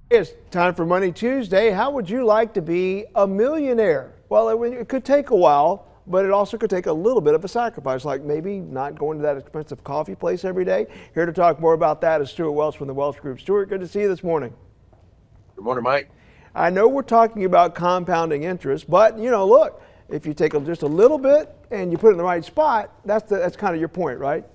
It's time for Money Tuesday. How would you like to be a millionaire? Well, it could take a while, but it also could take a little bit of a sacrifice, like maybe not going to that expensive coffee place every day. Here to talk more about that is Stewart Welch from the Welch Group. Stewart, good to see you this morning. Good morning, Mike. I know we're talking about compounding interest, but look, if you take just a little bit and you put it in the right spot, that's kind of your point, right?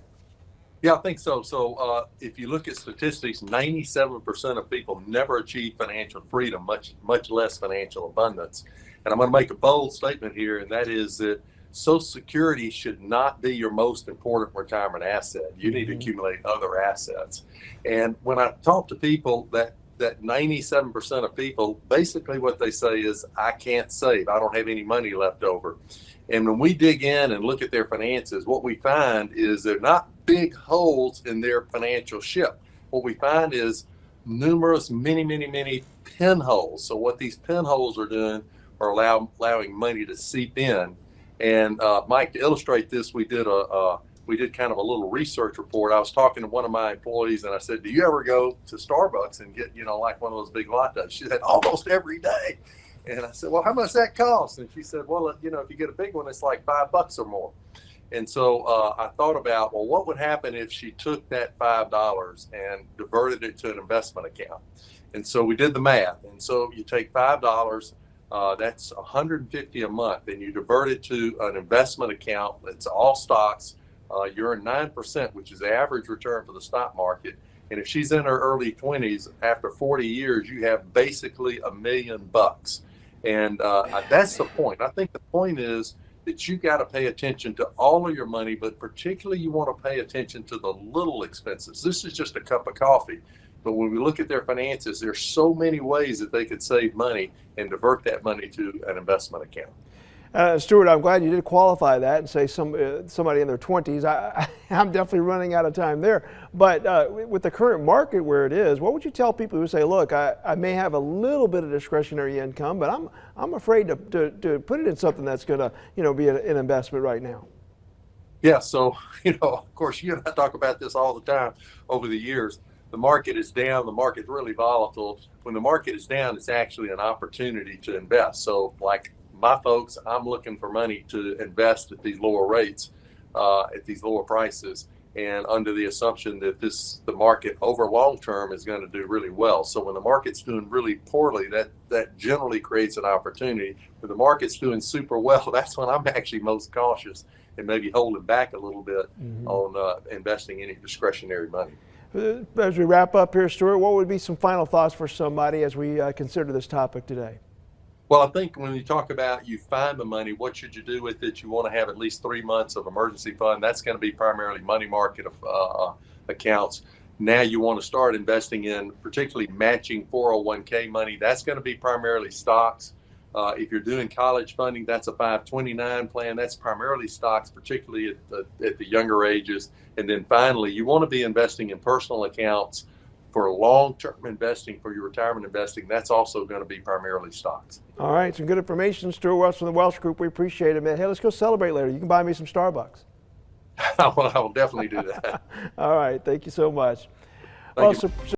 Yeah, I think so. So if you look at statistics, 97% of people never achieve financial freedom, much less financial abundance. And I'm going to make a bold statement here, and that is that Social Security should not be your most important retirement asset. You need to accumulate other assets. And when I talk to people, that 97% of people, basically what they say is, I can't save. I don't have any money left over. And when we dig in and look at their finances, what we find is they're not big holes in their financial ship. What we find is numerous, many pinholes. So what these pinholes are doing are allowing money to seep in. And Mike, to illustrate this, we did kind of a little research report. I was talking to one of my employees and I said, do you ever go to Starbucks and get, like one of those big lattes? She said, almost every day. And I said, well, how much that cost? And she said, well, if you get a big one, it's like $5 or more. And so I thought about, well, what would happen if she took that $5 and diverted it to an investment account? And so we did the math. And so you take $5, that's $150 a month, and you divert it to an investment account. It's all stocks. You earn 9%, which is the average return for the stock market. And if she's in her early 20s, after 40 years, you have basically $1 million. And that's the point. I think the point is that you got to pay attention to all of your money, but particularly you want to pay attention to the little expenses. This is just a cup of coffee. But when we look at their finances, there's so many ways that they could save money and divert that money to an investment account. Stewart, I'm glad you did qualify that and say somebody in their 20s. I'm definitely running out of time there. But with the current market where it is, what would you tell people who say, look, I may have a little bit of discretionary income, but I'm afraid to put it in something that's going to be an investment right now? Yeah, so, of course, you and I talk about this all the time over the years. The market is down. The market's really volatile. When the market is down, it's actually an opportunity to invest. So like my folks, I'm looking for money to invest at these lower rates, at these lower prices, and under the assumption that the market over long term is going to do really well. So when the market's doing really poorly, that generally creates an opportunity. When the market's doing super well, that's when I'm actually most cautious and maybe holding back a little bit on investing any discretionary money. As we wrap up here, Stewart, what would be some final thoughts for somebody as we consider this topic today? Well, I think when you talk about you find the money, what should you do with it? You want to have at least 3 months of emergency fund. That's going to be primarily money market accounts. Now you want to start investing in particularly matching 401k money. That's going to be primarily stocks. If you're doing college funding, that's a 529 plan. That's primarily stocks, particularly at the younger ages. And then finally, you want to be investing in personal accounts for long-term investing, for your retirement investing. That's also going to be primarily stocks. All right, some good information. Stewart Welch from the Welch Group. We appreciate it, man. Hey, let's go celebrate later. You can buy me some Starbucks. Well, I will definitely do that. All right, thank you so much. Thank you.